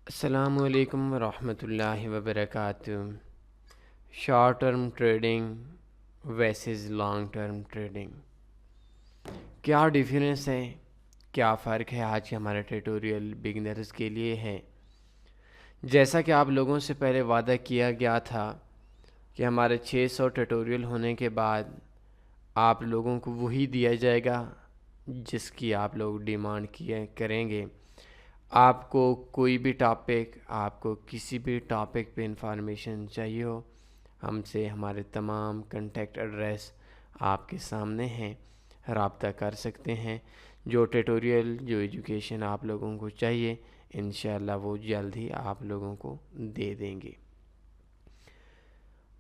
السلام علیکم ورحمۃ اللہ وبرکاتہ۔ Short term trading versus long term trading, کیا ڈیفرنس ہے، کیا فرق ہے آج کے ہمارے ٹیٹوریل بگنرز کے لیے ہے؟ جیسا کہ آپ لوگوں سے پہلے وعدہ کیا گیا تھا کہ ہمارے 600 ٹیٹوریل ہونے کے بعد آپ لوگوں کو وہی دیا جائے گا جس کی آپ لوگ ڈیمانڈ کریں گے۔ آپ کو کوئی بھی ٹاپک، آپ کو کسی بھی ٹاپک پہ انفارمیشن چاہیے ہو، ہم سے ہمارے تمام کنٹیکٹ ایڈریس آپ کے سامنے ہیں، رابطہ کر سکتے ہیں۔ جو ٹیٹوریل، جو ایجوکیشن آپ لوگوں کو چاہیے، انشاءاللہ وہ جلد ہی آپ لوگوں کو دے دیں گے۔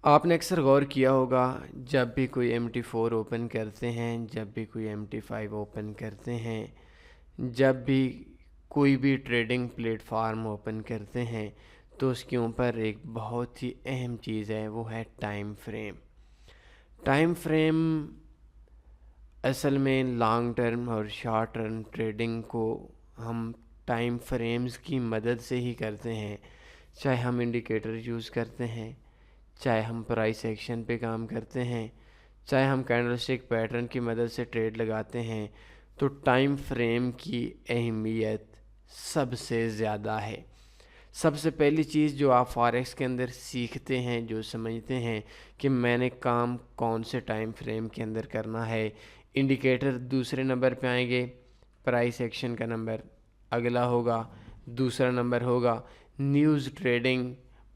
آپ نے اکثر غور کیا ہوگا، جب بھی کوئی MT4 اوپن کرتے ہیں، جب بھی کوئی MT5 اوپن کرتے ہیں، جب بھی کوئی بھی ٹریڈنگ پلیٹ فارم اوپن کرتے ہیں، تو اس کے اوپر ایک بہت ہی اہم چیز ہے، وہ ہے ٹائم فریم۔ ٹائم فریم اصل میں لانگ ٹرم اور شارٹ ٹرم ٹریڈنگ کو ہم ٹائم فریمز کی مدد سے ہی کرتے ہیں، چاہے ہم انڈیکیٹر یوز کرتے ہیں، چاہے ہم پرائس ایکشن پہ کام کرتے ہیں، چاہے ہم کینڈل اسٹک پیٹرن کی مدد سے ٹریڈ لگاتے ہیں، تو ٹائم فریم کی اہمیت سب سے زیادہ ہے۔ سب سے پہلی چیز جو آپ فاریکس کے اندر سیکھتے ہیں، جو سمجھتے ہیں کہ میں نے کام کون سے ٹائم فریم کے اندر کرنا ہے، انڈیکیٹر دوسرے نمبر پہ آئیں گے، پرائس ایکشن کا نمبر اگلا ہوگا، دوسرا نمبر ہوگا نیوز ٹریڈنگ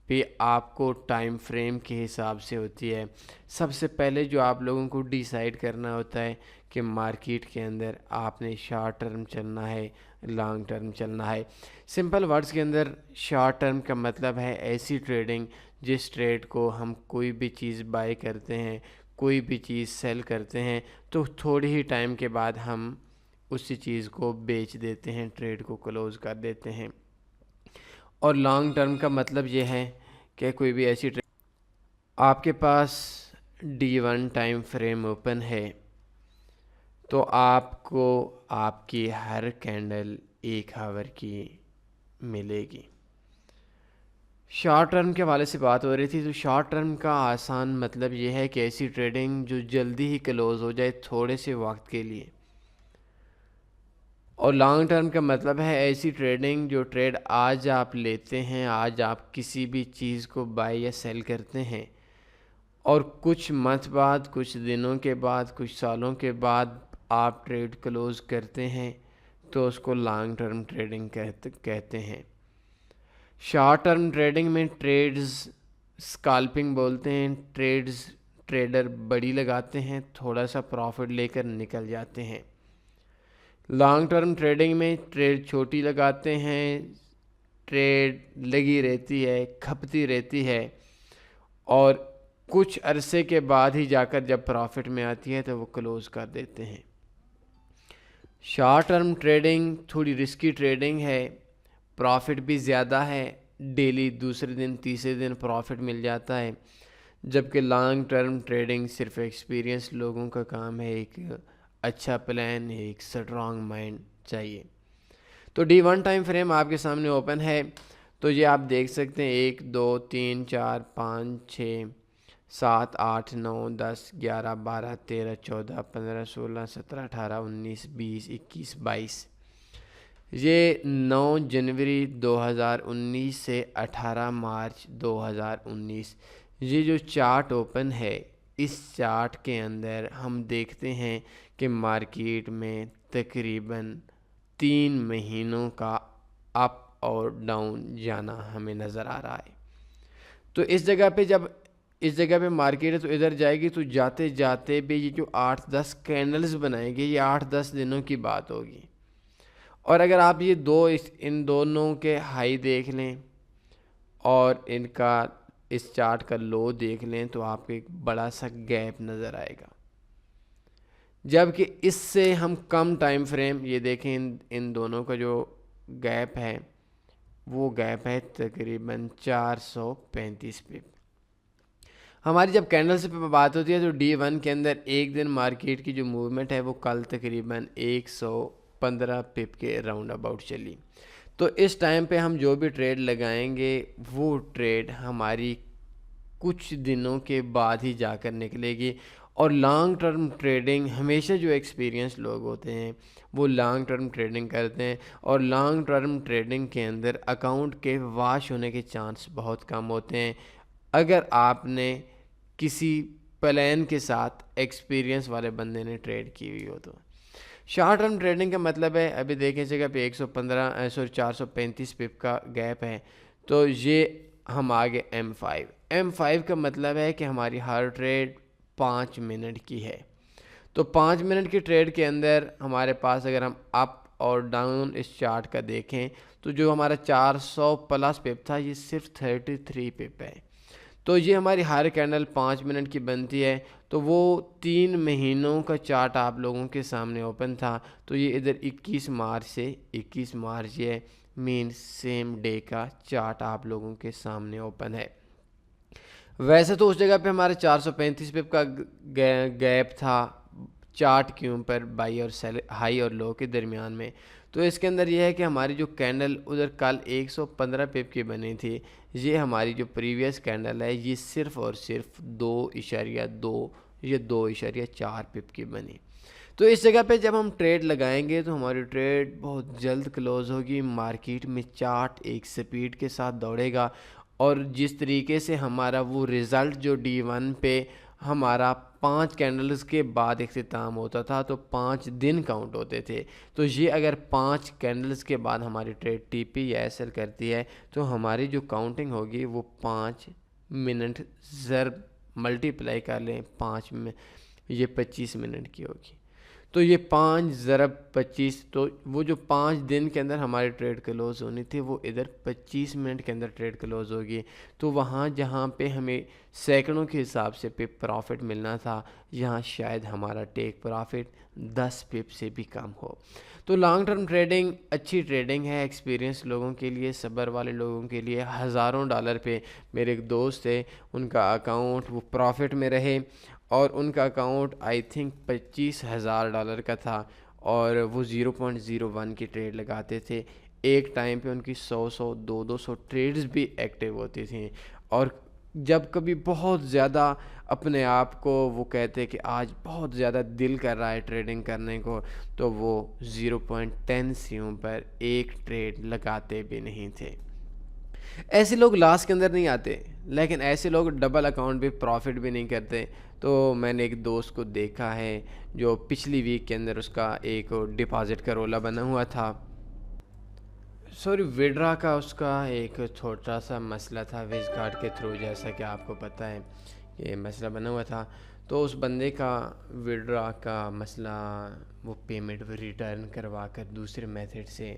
پہ آپ کو ٹائم فریم کے حساب سے ہوتی ہے۔ سب سے پہلے جو آپ لوگوں کو ڈیسائیڈ کرنا ہوتا ہے کہ مارکیٹ کے اندر آپ نے شارٹ ٹرم چلنا ہے، لانگ ٹرم چلنا ہے۔ سمپل ورڈز کے اندر شارٹ ٹرم کا مطلب ہے ایسی ٹریڈنگ جس ٹریڈ کو ہم کوئی بھی چیز بائی کرتے ہیں، کوئی بھی چیز سیل کرتے ہیں، تو تھوڑی ہی ٹائم کے بعد ہم اسی چیز کو بیچ دیتے ہیں، ٹریڈ کو کلوز کر دیتے ہیں۔ اور لانگ ٹرم کا مطلب یہ ہے کہ کوئی بھی ایسی ٹریڈ آپ کے پاس D1 ٹائم فریم اوپن ہے، تو آپ کو آپ کی ہر کینڈل 1 آور کی ملے گی۔ شارٹ ٹرم کے حوالے سے بات ہو رہی تھی، تو شارٹ ٹرم کا آسان مطلب یہ ہے کہ ایسی ٹریڈنگ جو جلدی ہی کلوز ہو جائے تھوڑے سے وقت کے لیے۔ اور لانگ ٹرم کا مطلب ہے ایسی ٹریڈنگ جو ٹریڈ آج آپ لیتے ہیں، آج آپ کسی بھی چیز کو بائی یا سیل کرتے ہیں، اور کچھ منتھ بعد، کچھ دنوں کے بعد، کچھ سالوں کے بعد آپ ٹریڈ کلوز کرتے ہیں، تو اس کو لانگ ٹرم ٹریڈنگ کہتے ہیں۔ شارٹ ٹرم ٹریڈنگ میں ٹریڈز اسکالپنگ بولتے ہیں، ٹریڈر بڑی لگاتے ہیں، تھوڑا سا پروفٹ لے کر نکل جاتے ہیں۔ لانگ ٹرم ٹریڈنگ میں ٹریڈ چھوٹی لگاتے ہیں، ٹریڈ لگی رہتی ہے، کھپتی رہتی ہے، اور کچھ عرصے کے بعد ہی جا کر جب پروفٹ میں آتی ہے تو وہ کلوز کر دیتے ہیں۔ شارٹ ٹرم ٹریڈنگ تھوڑی رسکی ٹریڈنگ ہے، پروفٹ بھی زیادہ ہے، ڈیلی دوسرے دن تیسرے دن پروفٹ مل جاتا ہے، جبکہ لانگ ٹرم ٹریڈنگ صرف ایکسپیرینس لوگوں کا کام ہے، ایک اچھا پلان، ایک سٹرانگ مائنڈ چاہیے۔ تو D1 ٹائم فریم آپ کے سامنے اوپن ہے، تو یہ آپ دیکھ سکتے ہیں 1 2 3 4 5 6 7 8 9 10 11 12 13 14 15 16 17 18 19 20 21 22۔ یہ 9 جنوری 2019 سے 18 مارچ 2019 یہ جو چارٹ اوپن ہے، اس چارٹ کے اندر ہم دیکھتے ہیں کہ مارکیٹ میں تقریباً 3 مہینوں کا اپ اور ڈاؤن جانا ہمیں نظر آ رہا ہے۔ تو اس جگہ پہ مارکیٹ ہے تو ادھر جائے گی، تو جاتے جاتے بھی یہ جو 8-10 کینڈلز بنائے گی، یہ 8-10 دنوں کی بات ہوگی۔ اور اگر آپ یہ ان دونوں کے ہائی دیکھ لیں اور ان کا اس چارٹ کا لو دیکھ لیں، تو آپ کو ایک بڑا سا گیپ نظر آئے گا۔ جبکہ اس سے ہم کم ٹائم فریم، یہ دیکھیں ان دونوں کا جو گیپ ہے، وہ گیپ ہے تقریباً 435 پپ۔ ہماری جب کینڈلز پہ بات ہوتی ہے تو D1 کے اندر ایک دن مارکیٹ کی جو موومنٹ ہے وہ کل تقریباً 115 پپ کے راؤنڈ اباؤٹ چلی۔ تو اس ٹائم پہ ہم جو بھی ٹریڈ لگائیں گے وہ ٹریڈ ہماری کچھ دنوں کے بعد ہی جا کر نکلے گی. اور لانگ ٹرم ٹریڈنگ ہمیشہ جو ایکسپیرینس لوگ ہوتے ہیں وہ لانگ ٹرم ٹریڈنگ کرتے ہیں, اور لانگ ٹرم ٹریڈنگ کے اندر اکاؤنٹ کے واش ہونے کے چانس بہت کم ہوتے ہیں اگر آپ نے کسی پلان کے ساتھ ایکسپیرینس والے بندے نے ٹریڈ کی ہوئی ہو تو. شارٹ ٹرم ٹریڈنگ کا مطلب ہے, ابھی دیکھیں جگہ پہ 435 پپ کا گیپ ہے, تو یہ ہم آگے M5 کا مطلب ہے کہ ہماری ہر ٹریڈ 5 منٹ کی ہے. تو 5 منٹ کی ٹریڈ کے اندر ہمارے پاس اگر ہم اپ اور ڈاؤن اس چارٹ کا دیکھیں تو جو ہمارا 400 پلس پپ تھا یہ صرف 33 پپ ہے. تو یہ ہماری ہر کینڈل 5 منٹ کی بنتی ہے, تو وہ 3 مہینوں کا چارٹ آپ لوگوں کے سامنے اوپن تھا. تو یہ ادھر 21 مارچ سے 21 مارچ یہ مین سیم ڈے کا چارٹ آپ لوگوں کے سامنے اوپن ہے. ویسے تو اس جگہ پہ ہمارے 435 پپ کا گیپ تھا چارٹ کے اوپر بائی اور سیل ہائی اور لو کے درمیان میں. تو اس کے اندر یہ ہے کہ ہماری جو کینڈل ادھر کل 115 پپ کی بنی تھی, یہ ہماری جو پریویس کینڈل ہے یہ صرف اور صرف 2.2 یا 2.4 پپ کی بنی. تو اس جگہ پہ جب ہم ٹریڈ لگائیں گے تو ہماری ٹریڈ بہت جلد کلوز ہوگی. مارکیٹ میں چارٹ ایک سپیڈ کے ساتھ دوڑے گا, اور جس طریقے سے ہمارا وہ رزلٹ جو D1 پہ ہمارا 5 کینڈلز کے بعد اختتام ہوتا تھا تو 5 دن کاؤنٹ ہوتے تھے, تو یہ اگر 5 کینڈلز کے بعد ہماری ٹریڈ TP یا SL کرتی ہے تو ہماری جو کاؤنٹنگ ہوگی وہ 5 منٹ ضرب ملٹیپلائی کر لیں 5 میں, یہ 25 منٹ کی ہوگی. تو یہ 5 ضرب 25, تو وہ جو 5 دن کے اندر ہماری ٹریڈ کلوز ہونی تھی وہ ادھر 25 منٹ کے اندر ٹریڈ کلوز ہوگی. تو وہاں جہاں پہ ہمیں سیکنڈوں کے حساب سے پپ پروفٹ ملنا تھا, یہاں شاید ہمارا ٹیک پروفٹ 10 پپ سے بھی کم ہو. تو لانگ ٹرم ٹریڈنگ اچھی ٹریڈنگ ہے ایکسپیرینس لوگوں کے لیے, صبر والے لوگوں کے لیے. ہزاروں ڈالر پہ میرے ایک دوست ہے, ان کا اکاؤنٹ وہ پروفٹ میں رہے, اور ان کا اکاؤنٹ آئی تھنک $25,000 کا تھا, اور وہ 0.01 کی ٹریڈ لگاتے تھے. ایک ٹائم پہ ان کی 100 200 ٹریڈز بھی ایکٹیو ہوتی تھیں, اور جب کبھی بہت زیادہ اپنے آپ کو وہ کہتے کہ آج بہت زیادہ دل کر رہا ہے ٹریڈنگ کرنے کو, تو وہ 0.10 سیوں پر ایک ٹریڈ لگاتے بھی نہیں تھے. ایسے لوگ لاس کے اندر نہیں آتے, لیکن ایسے لوگ ڈبل اکاؤنٹ بھی پروفٹ بھی نہیں کرتے. تو میں نے ایک دوست کو دیکھا ہے جو پچھلی ویک کے اندر اس کا ایک ڈپازٹ کا رولا بنا ہوا تھا, وڈرا کا اس کا ایک چھوٹا سا مسئلہ تھا ویز گارڈ کے تھرو, جیسا کہ آپ کو پتہ ہے کہ مسئلہ بنا ہوا تھا. تو اس بندے کا وڈرا کا مسئلہ, وہ پیمنٹ ریٹرن کروا کر دوسرے میتھڈ سے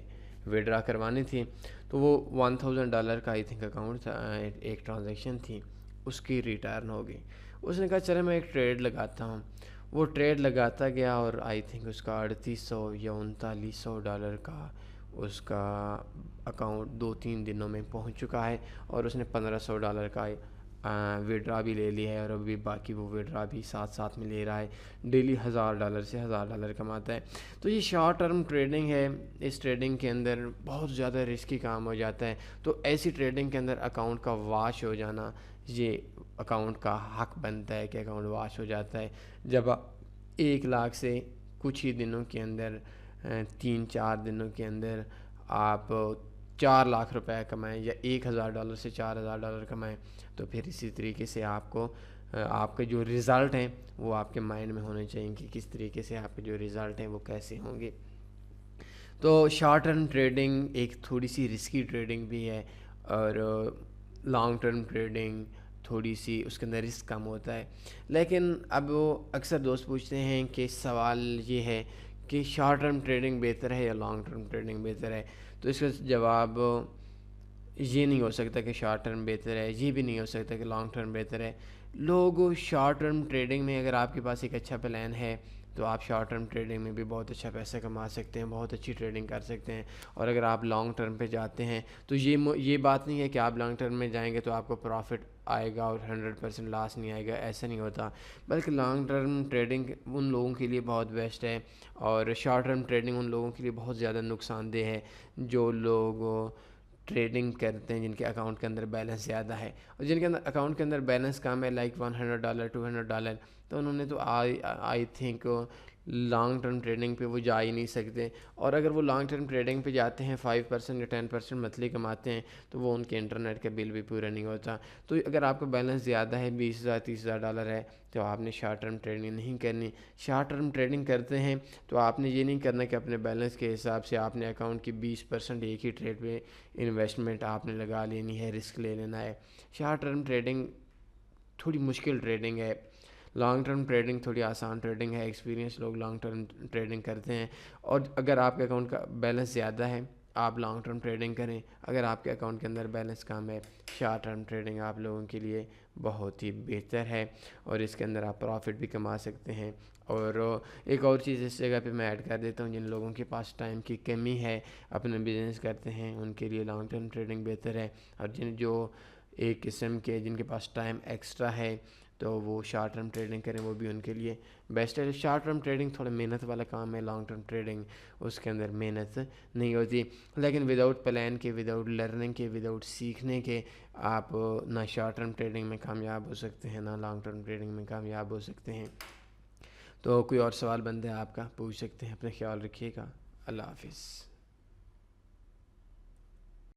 وڈرا کروانی تھی. تو وہ $1,000 کا آئی تھنک اکاؤنٹ تھا, ایک ٹرانزیکشن تھی, اس کی ریٹرن ہو گئی. اس نے کہا چلے میں ایک ٹریڈ لگاتا ہوں. وہ ٹریڈ لگاتا گیا, اور آئی تھنک اس کا $3,800 یا $3,900 کا اس کا اکاؤنٹ 2-3 دنوں میں پہنچ چکا ہے, اور اس نے $1,500 کا وڈرا بھی لے لیا ہے, اور ابھی باقی وہ وڈرا بھی ساتھ میں لے رہا ہے. ڈیلی $1,000 سے $1,000 کماتا ہے. تو یہ شارٹ ٹرم ٹریڈنگ ہے. اس ٹریڈنگ کے اندر بہت زیادہ رسکی کام ہو جاتا ہے. تو ایسی ٹریڈنگ کے اندر اکاؤنٹ کا واش ہو جانا, یہ اکاؤنٹ کا حق بنتا ہے کہ اکاؤنٹ واش ہو جاتا ہے. جب 1 لاکھ سے کچھ ہی دنوں کے اندر 3-4 دنوں کے اندر آپ 4 لاکھ روپے کمائیں, یا $1,000 سے $4,000 کمائیں, تو پھر اسی طریقے سے آپ کو آپ کے جو رزلٹ ہیں وہ آپ کے مائنڈ میں ہونے چاہیے کہ کس طریقے سے آپ کے جو رزلٹ ہیں وہ کیسے ہوں گے. تو شارٹ ٹرم ٹریڈنگ ایک تھوڑی سی رسکی ٹریڈنگ بھی ہے, اور لانگ ٹرم ٹریڈنگ تھوڑی سی اس کے اندر رسک کم ہوتا ہے. لیکن اب وہ اکثر دوست پوچھتے ہیں کہ سوال یہ ہے کہ شارٹ ٹرم ٹریڈنگ بہتر ہے یا لانگ ٹرم ٹریڈنگ بہتر ہے. تو اس کا جواب یہ نہیں ہو سکتا کہ شارٹ ٹرم بہتر ہے, یہ بھی نہیں ہو سکتا کہ لانگ ٹرم بہتر ہے. لوگ شارٹ ٹرم ٹریڈنگ میں اگر آپ کے پاس ایک اچھا پلان ہے تو آپ شارٹ ٹرم ٹریڈنگ میں بھی بہت اچھا پیسہ کما سکتے ہیں، بہت اچھی ٹریڈنگ کر سکتے ہیں۔ اور اگر آپ لانگ ٹرم پہ جاتے ہیں تو یہ بات نہیں ہے کہ آپ لانگ ٹرم میں جائیں گے تو آپ کو پروفٹ آئے گا اور 100% لاس نہیں آئے گا، ایسا نہیں ہوتا، بلکہ لانگ ٹرم ٹریڈنگ ان لوگوں کے لیے بہت بیسٹ ہے، اور شارٹ ٹرم ٹریڈنگ ان لوگوں کے لیے بہت زیادہ نقصان دہ ہے جو لوگ ٹریڈنگ کرتے ہیں جن کے اکاؤنٹ کے اندر بیلنس زیادہ ہے، اور جن کے اندر اکاؤنٹ کے اندر بیلنس کم ہے، لائک $100 $200، تو انہوں نے تو I think long term trading پہ وہ جا ہی نہیں سکتے۔ اور اگر وہ لانگ ٹرم ٹریڈنگ پہ جاتے ہیں 5% یا 10% منتھلی کماتے ہیں تو وہ ان کے انٹرنیٹ کا بل بھی پورا نہیں ہوتا۔ تو اگر آپ کا بیلنس زیادہ ہے، $20,000 $30,000 ہے، تو آپ نے شارٹ ٹرم ٹریڈنگ نہیں کرنی۔ شارٹ ٹرم ٹریڈنگ کرتے ہیں تو آپ نے یہ نہیں کرنا کہ اپنے بیلنس کے حساب سے آپ نے اکاؤنٹ کی 20% ایک ہی ٹریڈ پہ انویسٹمنٹ آپ نے لگا لینی ہے، رسک لے لینا ہے۔ شارٹ ٹرم ٹریڈنگ تھوڑی مشکل ٹریڈنگ ہے، لانگ ٹرم ٹریڈنگ تھوڑی آسان ٹریڈنگ ہے، ایکسپیرینس لوگ لانگ ٹرم ٹریڈنگ کرتے ہیں۔ اور اگر آپ کے اکاؤنٹ کا بیلنس زیادہ ہے آپ لانگ ٹرم ٹریڈنگ کریں، اگر آپ کے اکاؤنٹ کے اندر بیلنس کم ہے شارٹ ٹرم ٹریڈنگ آپ لوگوں کے لیے بہت ہی بہتر ہے، اور اس کے اندر آپ پروفٹ بھی کما سکتے ہیں۔ اور ایک اور چیز اس جگہ پہ میں ایڈ کر دیتا ہوں، جن لوگوں کے پاس ٹائم کی کمی ہے، اپنے بزنس کرتے ہیں، ان کے لیے لانگ ٹرم ٹریڈنگ بہتر ہے، اور جو ایک قسم کے جن کے پاس ٹائم ایکسٹرا ہے تو وہ شارٹ ٹرم ٹریڈنگ کریں، وہ بھی ان کے لیے بیسٹ ہے۔ شارٹ ٹرم ٹریڈنگ تھوڑا محنت والا کام ہے، لانگ ٹرم ٹریڈنگ اس کے اندر محنت نہیں ہوتی، لیکن وداؤٹ پلان کے، وداؤٹ لرننگ کے، وداؤٹ سیکھنے کے آپ نہ شارٹ ٹرم ٹریڈنگ میں کامیاب ہو سکتے ہیں، نہ لانگ ٹرم ٹریڈنگ میں کامیاب ہو سکتے ہیں۔ تو کوئی اور سوال بندہ ہے آپ کا، پوچھ سکتے ہیں۔ اپنا خیال رکھیے گا، اللہ حافظ۔